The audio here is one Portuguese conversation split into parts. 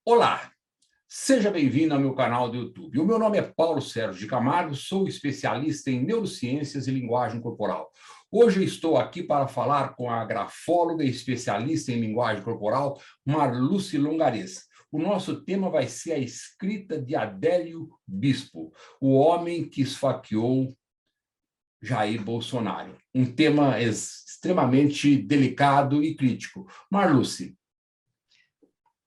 Olá, seja bem-vindo ao meu canal do YouTube. O meu nome é Paulo Sérgio de Camargo, sou especialista em neurociências e linguagem corporal. Hoje eu estou aqui para falar com a grafóloga e especialista em linguagem corporal, Marluce Longares. O nosso tema vai ser a escrita de Adélio Bispo, o homem que esfaqueou Jair Bolsonaro. Um tema extremamente delicado e crítico. Marluce.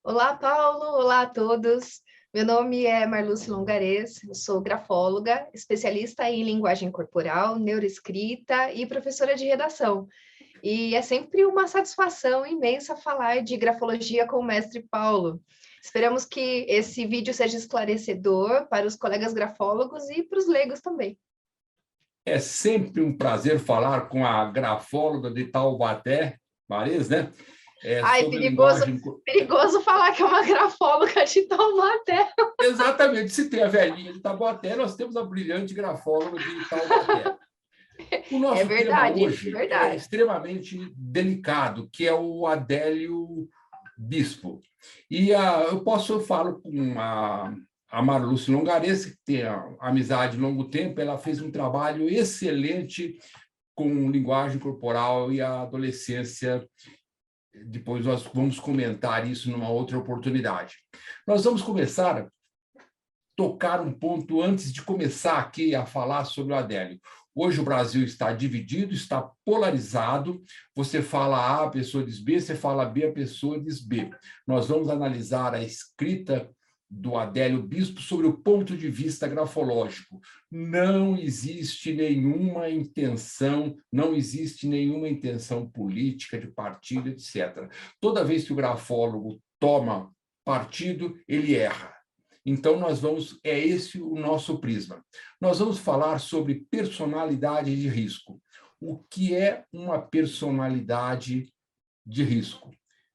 Olá, Paulo. Olá a todos. Meu nome é Marluce Longares, eu sou grafóloga, especialista em linguagem corporal, neuroescrita e professora de redação. E é sempre uma satisfação imensa falar de grafologia com o mestre Paulo. Esperamos que esse vídeo seja esclarecedor para os colegas grafólogos e para os leigos também. É sempre um prazer falar com a grafóloga de Taubaté, Maris, né? Ai, Sobre linguagem. perigoso falar que é uma grafóloga de Taubaté. Exatamente, se tem a velhinha de Taubaté, nós temos a brilhante grafóloga de Taubaté. O É nosso tema verdade, hoje é verdade. extremamente delicado, que é o Adélio Bispo. E eu falo com a Marluce Longares, que tem a amizade de longo tempo, ela fez um trabalho excelente com linguagem corporal e a adolescência. Depois nós vamos comentar isso numa outra oportunidade. Nós vamos começar a tocar um ponto antes de começar aqui a falar sobre o Adélio. Hoje o Brasil está dividido, está polarizado. Você fala A, a pessoa diz B, você fala B, a pessoa diz B. Nós vamos analisar a escrita do Adélio Bispo sobre o ponto de vista grafológico. Não existe nenhuma intenção política de partido, etc. Toda vez que o grafólogo toma partido, ele erra. Então, é esse o nosso prisma. Nós vamos falar sobre personalidade de risco. O que é uma personalidade de risco?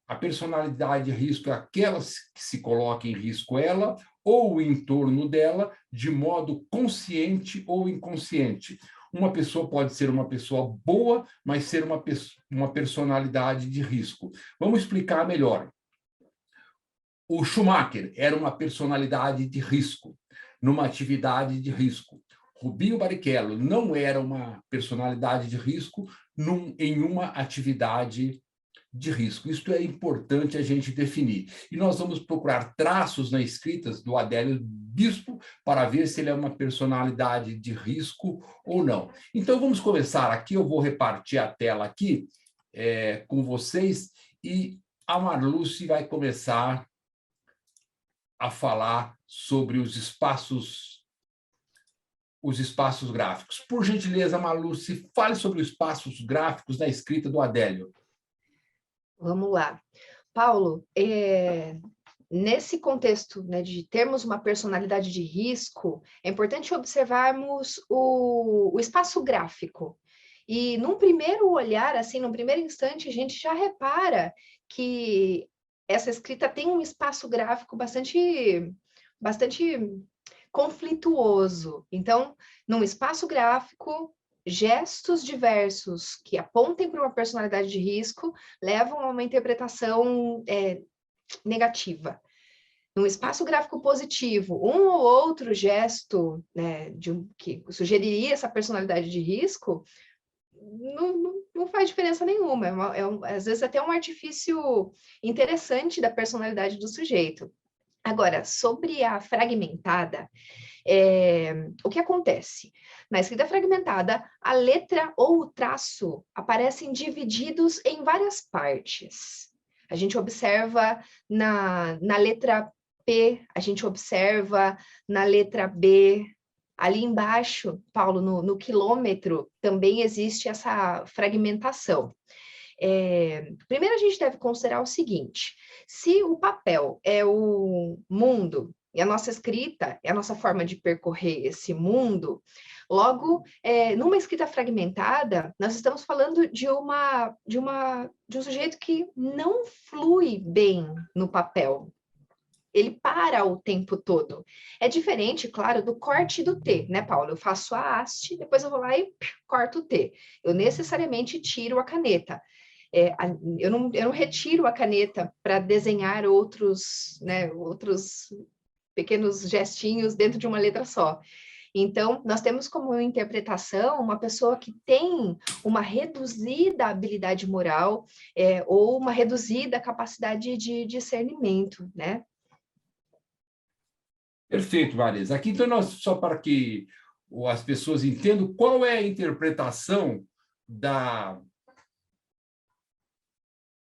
A personalidade de risco é aquela que se coloca em risco ela ou o entorno dela, de modo consciente ou inconsciente. Uma pessoa pode ser uma pessoa boa, mas ser uma personalidade de risco. Vamos explicar melhor. O Schumacher era uma personalidade de risco, numa atividade de risco. Rubinho Barrichello não era uma personalidade de risco em uma atividade de risco. Isso é importante a gente definir. E nós vamos procurar traços nas escritas do Adélio Bispo para ver se ele é uma personalidade de risco ou não. Então, vamos começar aqui. Eu vou repartir a tela aqui com vocês e a Marluce vai começar a falar sobre os espaços gráficos. Por gentileza, Marluce, fale sobre os espaços gráficos na escrita do Adélio. Vamos lá. Paulo, nesse contexto, né, de termos uma personalidade de risco, é importante observarmos o espaço gráfico. E num primeiro olhar, assim, num primeiro instante, a gente já repara que essa escrita tem um espaço gráfico bastante conflituoso. Então, num espaço gráfico, gestos diversos que apontem para uma personalidade de risco levam a uma interpretação negativa. Num espaço gráfico positivo, um ou outro gesto, né, que sugeriria essa personalidade de risco não faz diferença nenhuma. Às vezes até um artifício interessante da personalidade do sujeito. Agora, sobre a fragmentada, o que acontece? Na escrita fragmentada, a letra ou o traço aparecem divididos em várias partes. A gente observa na letra P, a gente observa na letra B. Ali embaixo, Paulo, no quilômetro, também existe essa fragmentação. Primeiro, a gente deve considerar o seguinte: se o papel é o mundo e a nossa escrita é a nossa forma de percorrer esse mundo, logo, numa escrita fragmentada, nós estamos falando de um sujeito que não flui bem no papel. Ele para o tempo todo. É diferente, claro, do corte do T, né, Paulo? Eu faço a haste, depois eu vou lá e corto o T. Eu necessariamente tiro a caneta. Eu não retiro a caneta para desenhar outros, né, outros pequenos gestinhos dentro de uma letra só. Então, nós temos como interpretação uma pessoa que tem uma reduzida habilidade moral, ou uma reduzida capacidade de discernimento, né? Perfeito, Vanessa. Aqui, então, só para que as pessoas entendam qual é a interpretação da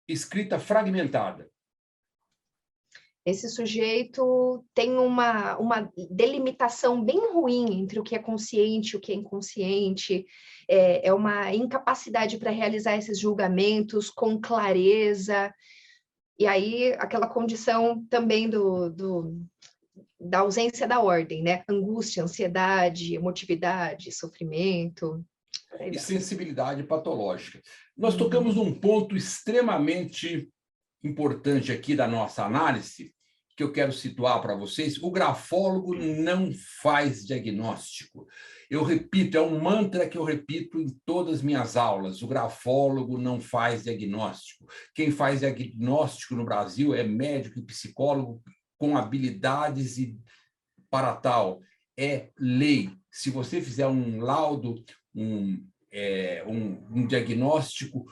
escrita fragmentada. Esse sujeito tem uma delimitação bem ruim entre o que é consciente e o que é inconsciente, é uma incapacidade para realizar esses julgamentos com clareza, e aí aquela condição também da ausência da ordem, né? Angústia, ansiedade, emotividade, sofrimento. E sensibilidade patológica. Nós tocamos num ponto extremamente importante aqui da nossa análise, que eu quero situar para vocês. O grafólogo não faz diagnóstico. Eu repito, é um mantra que eu repito em todas as minhas aulas. O grafólogo não faz diagnóstico. Quem faz diagnóstico no Brasil é médico e psicólogo com habilidades para tal. É lei. Se você fizer um laudo, um diagnóstico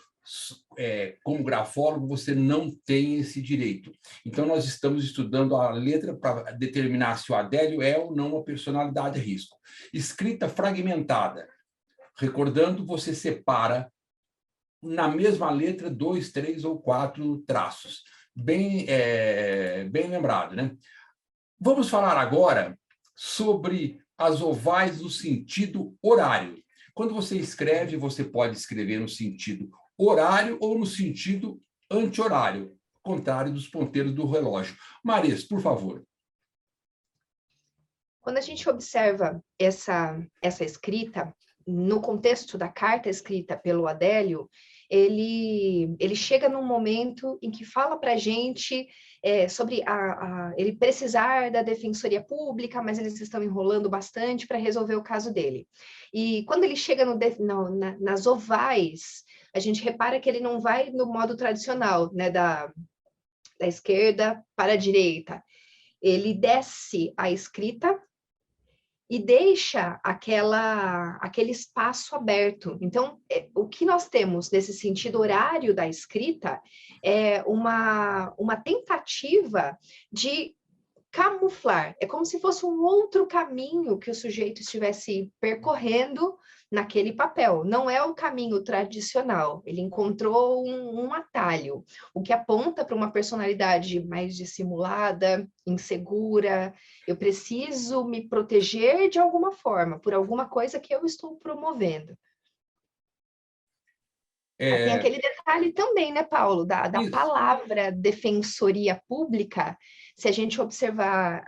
como grafólogo, você não tem esse direito. Então, nós estamos estudando a letra para determinar se o Adélio é ou não uma personalidade a risco. Escrita fragmentada. Recordando, você separa na mesma letra 2, 3 ou 4 traços. Bem lembrado, né? Vamos falar agora sobre as ovais no sentido horário. Quando você escreve, você pode escrever no sentido horário ou no sentido anti-horário, contrário dos ponteiros do relógio. Maris, por favor. Quando a gente observa essa escrita, no contexto da carta escrita pelo Adélio, ele chega num momento em que fala para a gente sobre ele precisar da defensoria pública, mas eles estão enrolando bastante para resolver o caso dele. E quando ele chega nas ovais, a gente repara que ele não vai no modo tradicional, né, da esquerda para a direita. Ele desce a escrita e deixa aquele espaço aberto. Então, o que nós temos nesse sentido horário da escrita é uma tentativa de camuflar. É como se fosse um outro caminho que o sujeito estivesse percorrendo naquele papel. Não é o caminho tradicional. Ele encontrou um atalho, o que aponta para uma personalidade mais dissimulada, insegura. Eu preciso me proteger de alguma forma, por alguma coisa que eu estou promovendo. Tem aquele detalhe também, né, Paulo, da palavra defensoria pública. Se a gente observar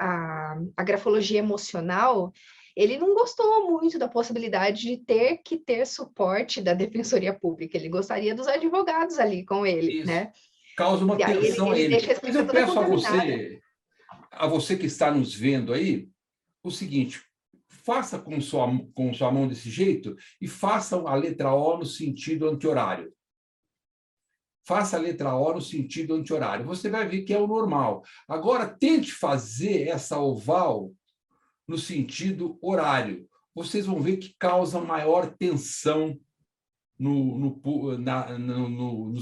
a grafologia emocional, ele não gostou muito da possibilidade de ter que ter suporte da defensoria pública. Ele gostaria dos advogados ali com ele, Isso. Né? Causa uma tensão a ele. Mas eu peço a você que está nos vendo aí, o seguinte: faça com sua mão desse jeito e faça a letra O no sentido anti-horário. Faça a letra O no sentido anti-horário. Você vai ver que é o normal. Agora, tente fazer essa oval no sentido horário. Vocês vão ver que causa maior tensão nos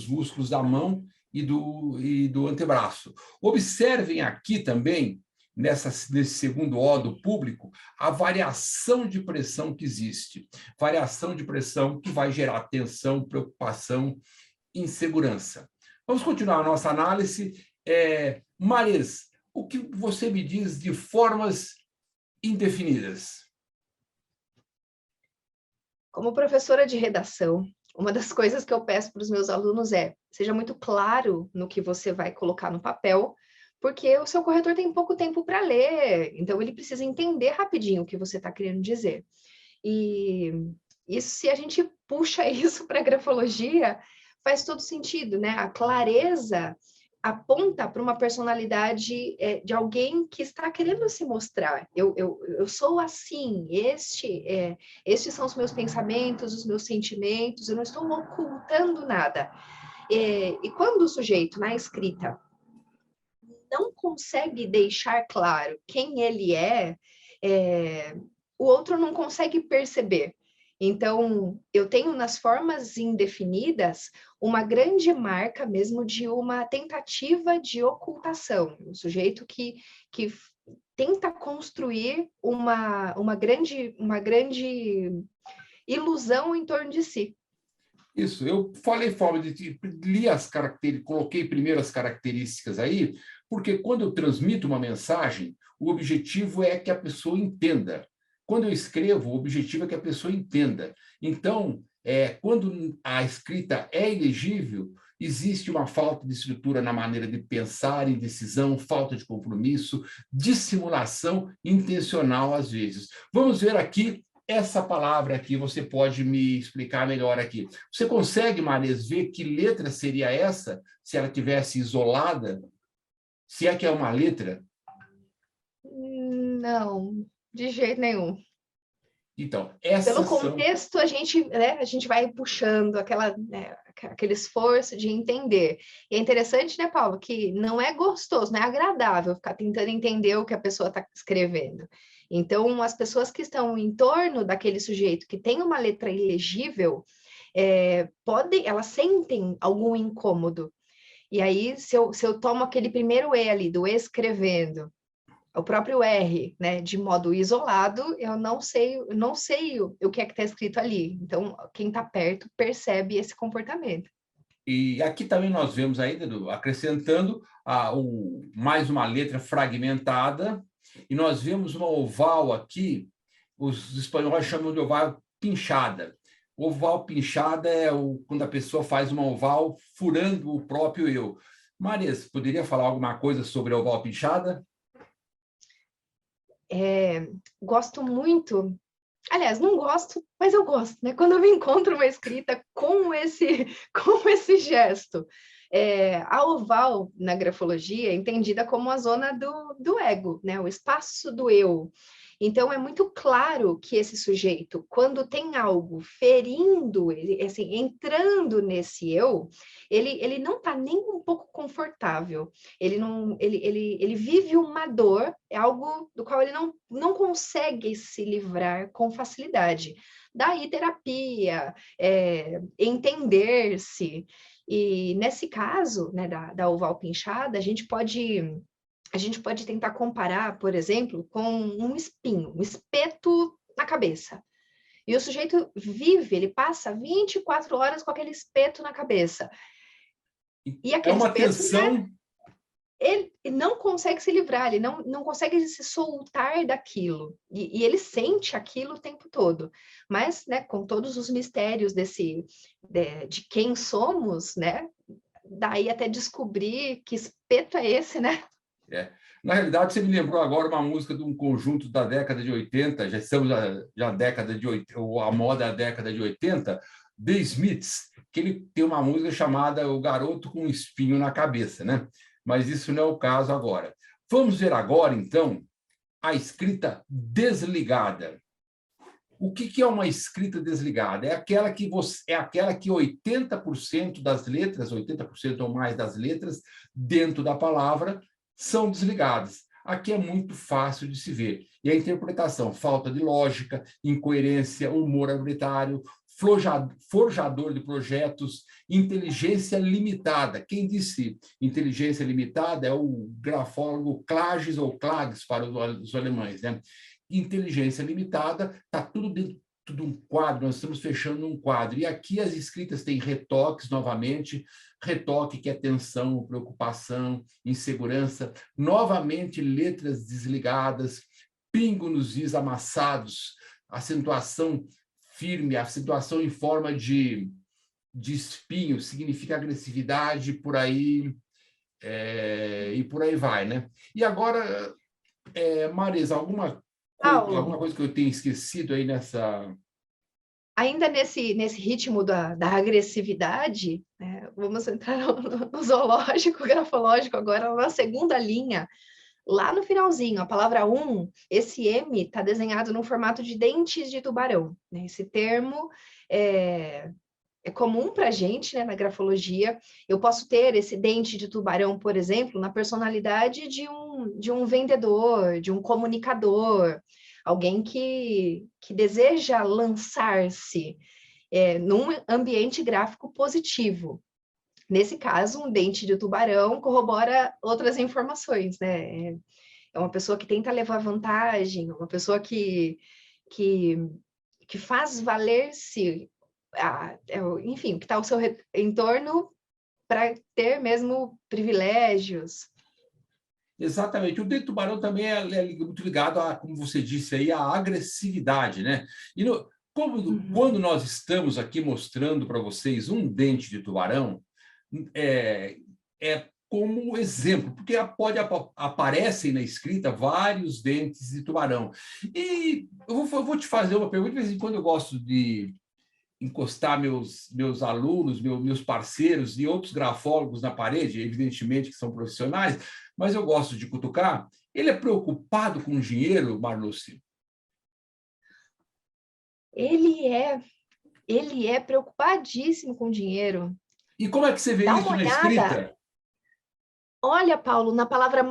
músculos da mão e do antebraço. Observem aqui também, nesse segundo O do público, a variação de pressão que existe. Variação de pressão que vai gerar tensão, preocupação, insegurança. Vamos continuar a nossa análise. Maris, o que você me diz de formas indefinidas? Como professora de redação, uma das coisas que eu peço para os meus alunos seja muito claro no que você vai colocar no papel, porque o seu corretor tem pouco tempo para ler, então ele precisa entender rapidinho o que você está querendo dizer. E se a gente puxa isso para a grafologia, faz todo sentido, né? A clareza aponta para uma personalidade de alguém que está querendo se mostrar. Eu sou assim, estes são os meus pensamentos, os meus sentimentos, eu não estou ocultando nada. E quando o sujeito, na escrita, não consegue deixar claro quem ele o outro não consegue perceber. Então, eu tenho nas formas indefinidas uma grande marca mesmo de uma tentativa de ocultação, um sujeito que tenta construir uma grande ilusão em torno de si. Isso, eu falei forma de li as características, coloquei primeiro as características aí, porque quando eu transmito uma mensagem, o objetivo é que a pessoa entenda. Quando eu escrevo, o objetivo é que a pessoa entenda. Então, quando a escrita é ilegível, existe uma falta de estrutura na maneira de pensar, indecisão, falta de compromisso, dissimulação intencional às vezes. Vamos ver aqui essa palavra aqui, você pode me explicar melhor aqui. Você consegue, Maris, ver que letra seria essa, se ela tivesse isolada? Se é que é uma letra? Não, de jeito nenhum. Então, pelo contexto, a gente vai puxando aquele esforço de entender. E é interessante, né, Paulo, que não é gostoso, não é agradável ficar tentando entender o que a pessoa está escrevendo. Então, as pessoas que estão em torno daquele sujeito que tem uma letra ilegível, elas sentem algum incômodo. E aí, se eu tomo aquele primeiro E ali, do escrevendo, o próprio R, né, de modo isolado, eu não sei o que é que está escrito ali. Então, quem está perto percebe esse comportamento. E aqui também nós vemos ainda, acrescentando mais uma letra fragmentada, e nós vemos uma oval aqui, os espanhóis chamam de oval pinchada. Oval pinchada é quando a pessoa faz uma oval furando o próprio eu. Marias, poderia falar alguma coisa sobre a oval pinchada? Gosto muito, aliás, não gosto, mas eu gosto, né? Quando eu me encontro uma escrita com esse gesto. A oval, na grafologia, é entendida como a zona do ego, né? O espaço do eu. Então, é muito claro que esse sujeito, quando tem algo ferindo, assim, entrando nesse eu, ele não está nem um pouco confortável. Ele vive uma dor, é algo do qual ele não consegue se livrar com facilidade. Daí, terapia, entender-se. E nesse caso, né, da oval pinchada, a gente pode tentar comparar, por exemplo, com um espinho, um espeto na cabeça. E o sujeito ele passa 24 horas com aquele espeto na cabeça. E aquele uma espeto, tensão... né, ele não consegue se livrar, ele não consegue se soltar daquilo. E ele sente aquilo o tempo todo. Mas, né, com todos os mistérios de quem somos, né, daí até descobrir que espeto é esse, né? Na realidade, você me lembrou agora uma música de um conjunto da década de 80, já estamos na década de 80, a moda da década de 80, The Smiths, que ele tem uma música chamada O Garoto com um Espinho na Cabeça, né? Mas isso não é o caso agora. Vamos ver agora, então, a escrita desligada. O que é uma escrita desligada? É aquela que 80% das letras, 80% ou mais das letras dentro da palavra são desligadas. Aqui é muito fácil de se ver. E a interpretação, falta de lógica, incoerência, humor arbitrário, forjador de projetos, inteligência limitada. Quem disse inteligência limitada é o grafólogo Klages ou Klages para os alemães, né? Inteligência limitada, está tudo dentro de um quadro, nós estamos fechando um quadro. E aqui as escritas têm retoques, novamente, retoque que é tensão, preocupação, insegurança, novamente letras desligadas, pingo nos is amassados, acentuação firme, acentuação em forma de espinho, significa agressividade, por aí, e por aí vai, né? E agora, Marisa, alguma coisa que eu tenha esquecido aí nessa... Ainda nesse ritmo da agressividade, né, vamos entrar no zoológico, grafológico agora, na segunda linha, lá no finalzinho, a palavra esse M está desenhado no formato de dentes de tubarão. Né? Esse termo é comum para a gente, né, na grafologia. Eu posso ter esse dente de tubarão, por exemplo, na personalidade de um vendedor, de um comunicador, alguém que deseja lançar-se num ambiente gráfico positivo. Nesse caso, um dente de tubarão corrobora outras informações, né? É uma pessoa que tenta levar vantagem, uma pessoa que, que faz valer-se, enfim, que está ao seu entorno para ter mesmo privilégios. Exatamente. O dente de tubarão também é muito ligado a, como você disse aí, a agressividade, né? E quando nós estamos aqui mostrando para vocês um dente de tubarão, é como exemplo, porque aparecem na escrita vários dentes de tubarão. E eu vou te fazer uma pergunta, de vez em quando eu gosto de encostar meus alunos, meus parceiros e outros grafólogos na parede, evidentemente que são profissionais, mas eu gosto de cutucar. Ele é preocupado com dinheiro, Marluce? Ele é preocupadíssimo com dinheiro. E como é que você vê Dá isso uma na olhada. escrita? Olha, Paulo, na palavra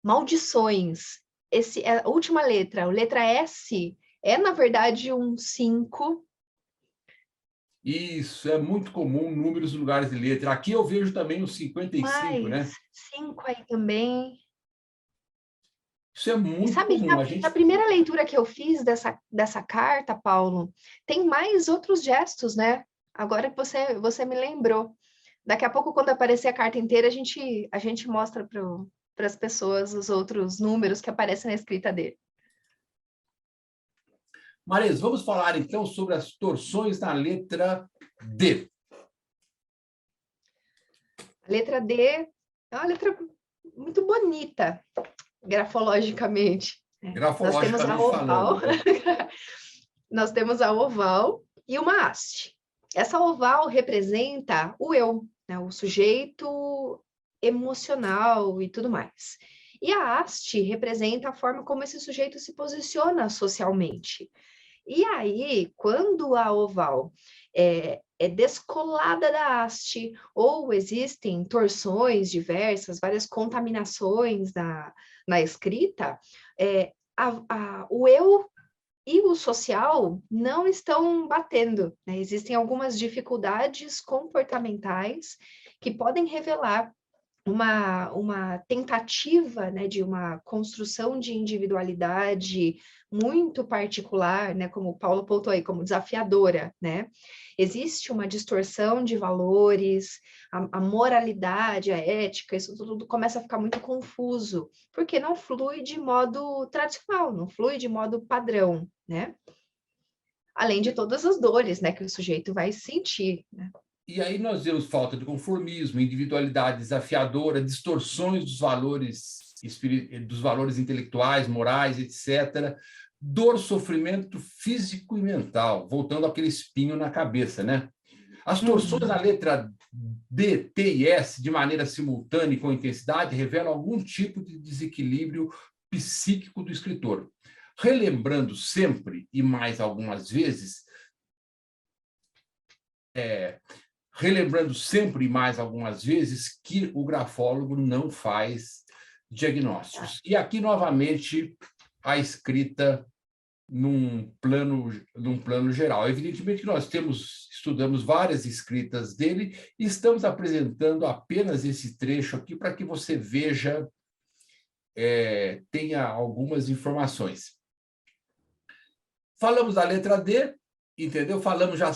maldições. A última letra, a letra S, é, na verdade, um 5. Isso, é muito comum, números no lugares de letra. Aqui eu vejo também o 55, Mais né? 5 aí também. Isso é E muito sabe que comum. na primeira leitura que eu fiz dessa carta, Paulo, tem mais outros gestos, né? Agora que você me lembrou. Daqui a pouco, quando aparecer a carta inteira, a gente mostra para as pessoas os outros números que aparecem na escrita dele. Marisa, vamos falar então sobre as torções na letra D. A letra D é uma letra muito bonita, grafologicamente. Nós temos a Grafologicamente oval, falando, né? nós temos a oval e uma haste. Essa oval representa o eu, né, o sujeito emocional e tudo mais. E a haste representa a forma como esse sujeito se posiciona socialmente. E aí, quando a oval é descolada da haste, ou existem torções diversas, várias contaminações na escrita, o eu e o social não estão batendo, né? Existem algumas dificuldades comportamentais que podem revelar uma tentativa, né, de uma construção de individualidade muito particular, né, como o Paulo apontou aí, como desafiadora, né? Existe uma distorção de valores, a moralidade, a ética, isso tudo começa a ficar muito confuso, porque não flui de modo tradicional, não flui de modo padrão, né? Além de todas as dores, né, que o sujeito vai sentir, né? E aí nós vemos falta de conformismo, individualidade desafiadora, distorções dos valores intelectuais, morais, etc. Dor, sofrimento físico e mental, voltando àquele espinho na cabeça, né? As torções na letra D, T e S, de maneira simultânea e com intensidade, revelam algum tipo de desequilíbrio psíquico do escritor. Relembrando sempre, e mais algumas vezes, que o grafólogo não faz diagnósticos. E aqui, novamente, a escrita num plano geral. Evidentemente que nós estudamos várias escritas dele e estamos apresentando apenas esse trecho aqui para que você veja, tenha algumas informações. Falamos da letra D, entendeu? Falamos já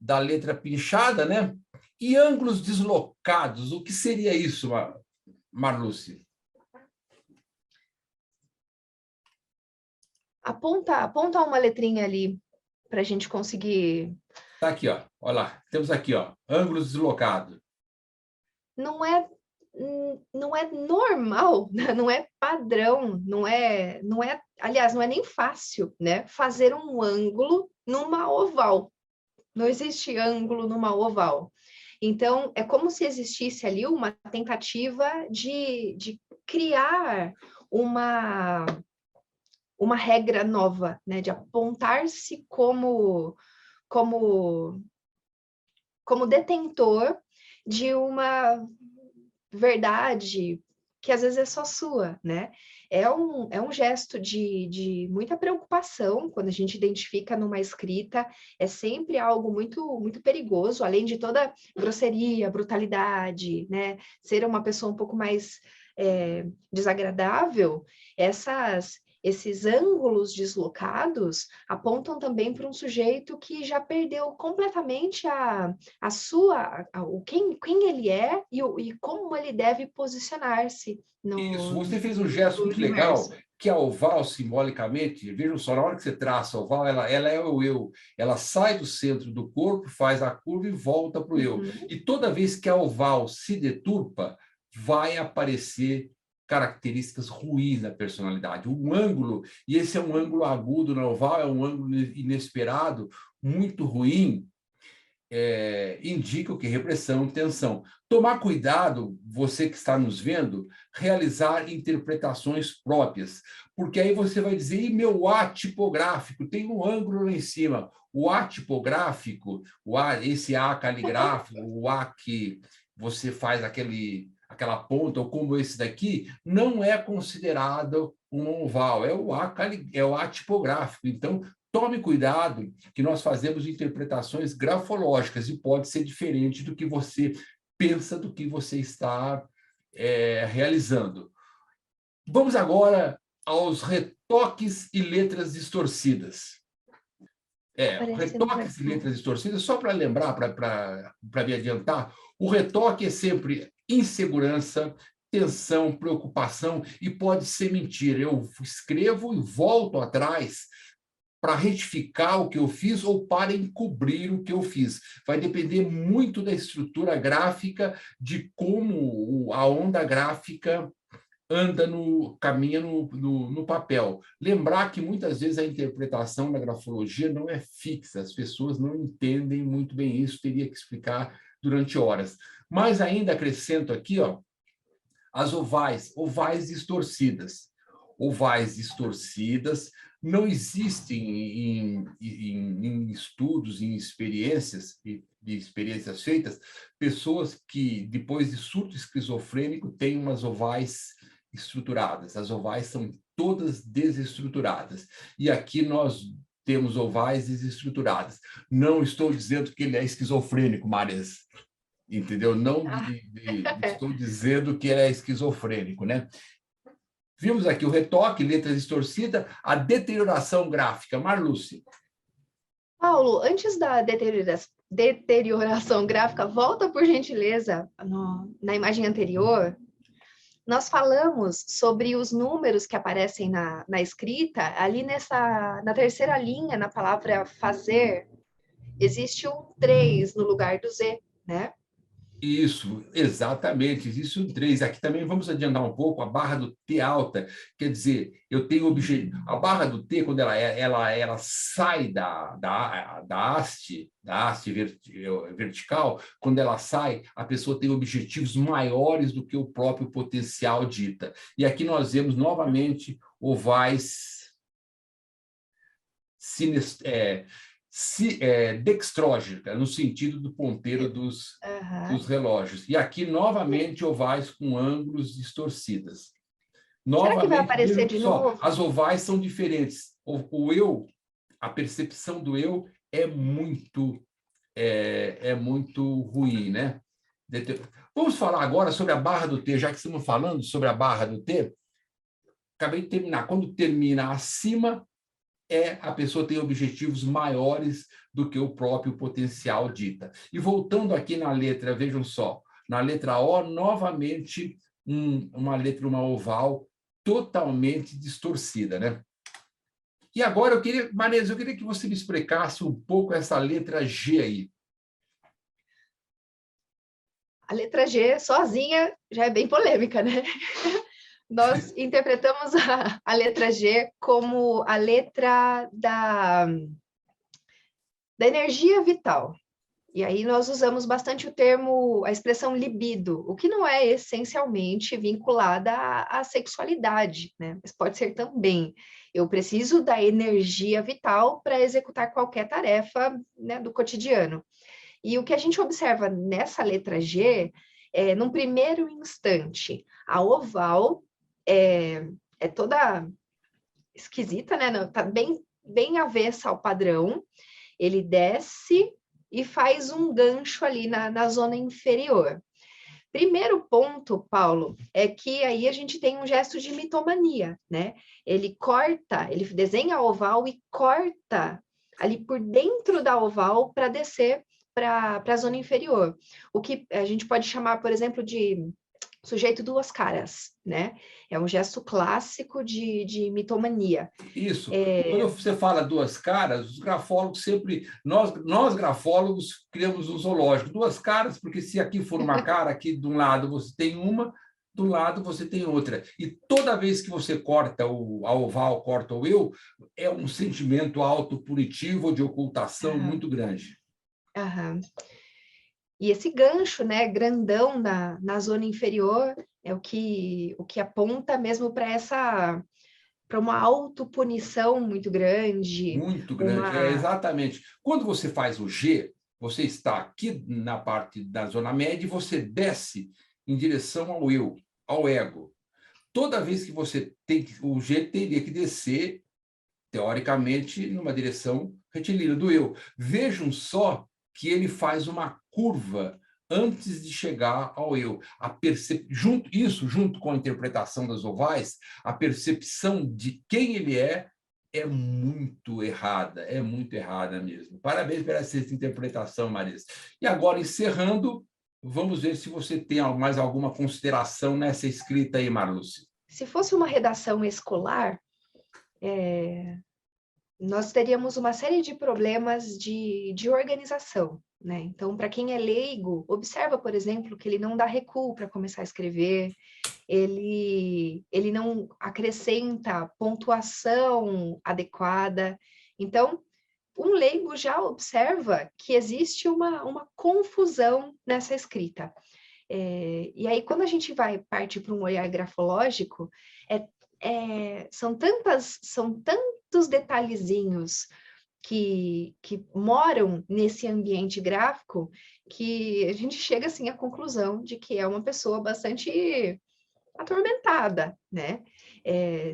da letra pinchada, né? E ângulos deslocados, o que seria isso, Marluce? Aponta uma letrinha ali para a gente conseguir. Está aqui, ó. Olha lá. Temos aqui, ó, ângulos deslocados. Não é normal, não é padrão, aliás, não é nem fácil, né? Fazer um ângulo numa oval. Não existe ângulo numa oval. Então, é como se existisse ali uma tentativa de criar uma regra nova, né? De apontar-se como como detentor de uma verdade que às vezes é só sua, né? É um gesto de muita preocupação quando a gente identifica numa escrita, é sempre algo muito, muito perigoso, além de toda grosseria, brutalidade, né? Ser uma pessoa um pouco mais desagradável, esses ângulos deslocados apontam também para um sujeito que já perdeu completamente quem ele é e como ele deve posicionar-se Isso, você fez um no gesto muito legal, universo. que a oval, simbolicamente, vejam só, na hora que você traça a oval, ela é o eu. Ela sai do centro do corpo, faz a curva e volta para o eu. E toda vez que a oval se deturpa, vai aparecer características ruins na personalidade. Um ângulo, e esse é um ângulo agudo na oval, é um ângulo inesperado, muito ruim, indica o que? Repressão, tensão. Tomar cuidado, você que está nos vendo, realizar interpretações próprias, porque aí você vai dizer, e meu A tipográfico, tem um ângulo lá em cima. O A tipográfico, esse A caligráfico, o A que você faz aquela ponta, ou como esse daqui, não é considerado um oval, é o A tipográfico. Então, tome cuidado que nós fazemos interpretações grafológicas e pode ser diferente do que você pensa, do que você está realizando. Vamos agora aos retoques e letras distorcidas. Retoques e letras distorcidas, só para lembrar, para me adiantar, o retoque é sempre insegurança, tensão, preocupação e pode ser mentira. Eu escrevo e volto atrás para retificar o que eu fiz ou para encobrir o que eu fiz. Vai depender muito da estrutura gráfica, de como a onda gráfica caminha no papel. Lembrar que muitas vezes a interpretação da grafologia não é fixa, as pessoas não entendem muito bem isso, teria que explicar durante horas. Mas ainda acrescento aqui, as ovais distorcidas. Ovais distorcidas não existem em estudos, em experiências, de experiências feitas, pessoas que, depois de surto esquizofrênico, têm umas ovais estruturadas. As ovais são todas desestruturadas. E aqui nós temos ovais desestruturadas. Não estou dizendo que ele é esquizofrênico, Marias, entendeu? Não estou dizendo que ele é esquizofrênico, né? Vimos aqui o retoque, letra distorcida, a deterioração gráfica. Marluce. Paulo, antes da deterioração gráfica, volta, por gentileza, na imagem anterior. Nós falamos sobre os números que aparecem na escrita, ali na terceira linha, na palavra fazer, existe um 3 no lugar do Z, né? Isso, exatamente, existe um 3. Aqui também vamos adiantar um pouco a barra do T alta, quer dizer, eu tenho objetivo. A barra do T, quando ela sai da haste vertical, quando ela sai, a pessoa tem objetivos maiores do que o próprio potencial dita. E aqui nós vemos novamente ovais dextrógica, no sentido do ponteiro dos relógios. E aqui, novamente, ovais com ângulos distorcidas. Será que vai aparecer de novo? As ovais são diferentes. O eu, a percepção do eu é muito ruim, né? Vamos falar agora sobre a barra do T, já que estamos falando sobre a barra do T. Acabei de terminar. Quando termina acima, a pessoa tem objetivos maiores do que o próprio potencial dita. E voltando aqui na letra, vejam só, na letra O, novamente, uma oval totalmente distorcida, né? E agora, Marisa, eu queria que você me explicasse um pouco essa letra G aí. A letra G, sozinha, já é bem polêmica, né? Nós interpretamos a letra G como a letra da energia vital. E aí nós usamos bastante o termo, a expressão libido, o que não é essencialmente vinculada à sexualidade, né? Mas pode ser também. Eu preciso da energia vital para executar qualquer tarefa, né, do cotidiano. E o que a gente observa nessa letra G é, num primeiro instante, a oval é toda esquisita, né? Não, tá bem avessa ao padrão. Ele desce e faz um gancho ali na zona inferior. Primeiro ponto, Paulo, é que aí a gente tem um gesto de mitomania, né? Ele corta, ele desenha a oval e corta ali por dentro da oval para descer para a zona inferior. O que a gente pode chamar, por exemplo, de sujeito duas caras, né? É um gesto clássico de mitomania. Isso. Quando você fala duas caras, os grafólogos sempre, nós grafólogos criamos um zoológico, duas caras, porque se aqui for uma cara, aqui de um lado você tem uma, do lado você tem outra. E toda vez que você corta a oval, corta o eu, é um sentimento autopunitivo ou de ocultação muito grande. Aham. E esse gancho, né, grandão na zona inferior, é o que aponta mesmo para uma autopunição muito grande, Muito grande, é uma... exatamente. Quando você faz o G, você está aqui na parte da zona média e você desce em direção ao eu, ao ego. Toda vez que você tem, o G teria que descer, teoricamente, numa direção retilínea do eu. Vejam só que ele faz uma curva antes de chegar ao eu. Junto com a interpretação das ovais, a percepção de quem ele é muito errada mesmo. Parabéns por essa interpretação, Marisa. E agora, encerrando, vamos ver se você tem mais alguma consideração nessa escrita aí, Marluce. Se fosse uma redação escolar, nós teríamos uma série de problemas de organização, né? Então, para quem é leigo, observa, por exemplo, que ele não dá recuo para começar a escrever, ele não acrescenta pontuação adequada. Então, um leigo já observa que existe uma confusão nessa escrita. E aí, quando a gente vai partir para um olhar grafológico, são tantos detalhezinhos que moram nesse ambiente gráfico que a gente chega assim à conclusão de que é uma pessoa bastante atormentada, né?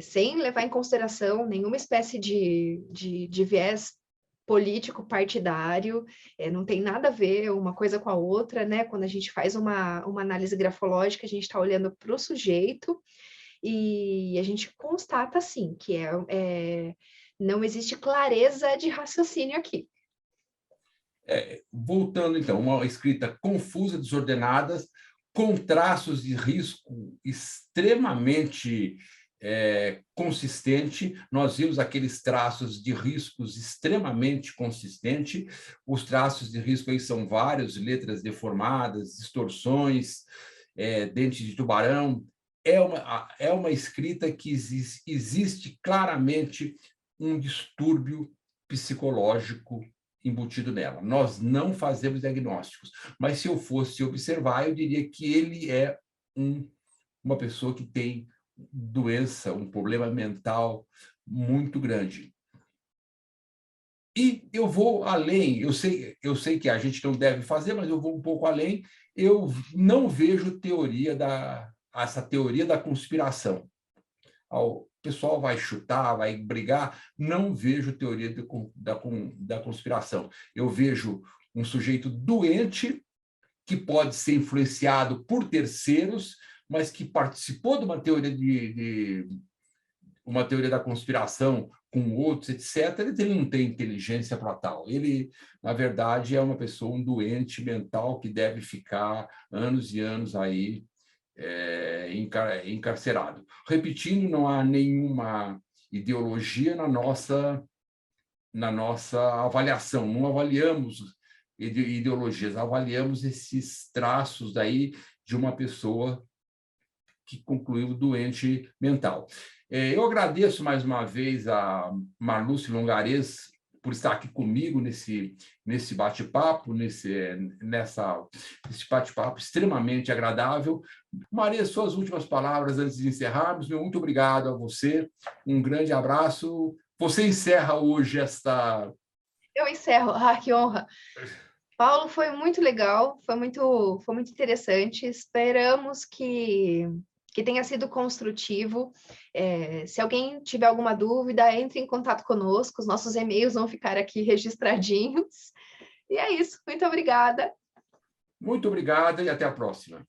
Sem levar em consideração nenhuma espécie de viés político partidário, não tem nada a ver uma coisa com a outra, né? Quando a gente faz uma análise grafológica, a gente está olhando para o sujeito e a gente constata, assim, que não existe clareza de raciocínio aqui. Voltando, então, uma escrita confusa, desordenada, com traços de risco extremamente consistente. Nós vimos aqueles traços de riscos extremamente consistentes. Os traços de risco aí são vários, letras deformadas, distorções, dente de tubarão. É uma escrita que existe claramente um distúrbio psicológico embutido nela. Nós não fazemos diagnósticos, mas se eu fosse observar, eu diria que ele é uma pessoa que tem doença, um problema mental muito grande. E eu vou além, eu sei que a gente não deve fazer, mas eu vou um pouco além, eu não vejo essa teoria da conspiração. O pessoal vai chutar, vai brigar, não vejo teoria da conspiração. Eu vejo um sujeito doente que pode ser influenciado por terceiros, mas que participou de uma teoria da conspiração com outros, etc., ele não tem inteligência para tal. Ele, na verdade, é uma pessoa, um doente mental que deve ficar anos e anos aí encarcerado. Repetindo, não há nenhuma ideologia na nossa avaliação, não avaliamos ideologias, avaliamos esses traços aí de uma pessoa que concluiu doente mental. Eu agradeço mais uma vez a Marluce Longares por estar aqui comigo nesse bate-papo, nesse bate-papo extremamente agradável. Maria, suas últimas palavras antes de encerrarmos. Meu muito obrigado a você, um grande abraço. Você encerra hoje esta... Eu encerro. Ah, que honra. Paulo, foi muito legal, foi muito interessante. Esperamos que tenha sido construtivo. Se alguém tiver alguma dúvida, entre em contato conosco. Os nossos e-mails vão ficar aqui registradinhos. E é isso. Muito obrigada. Muito obrigada e até a próxima.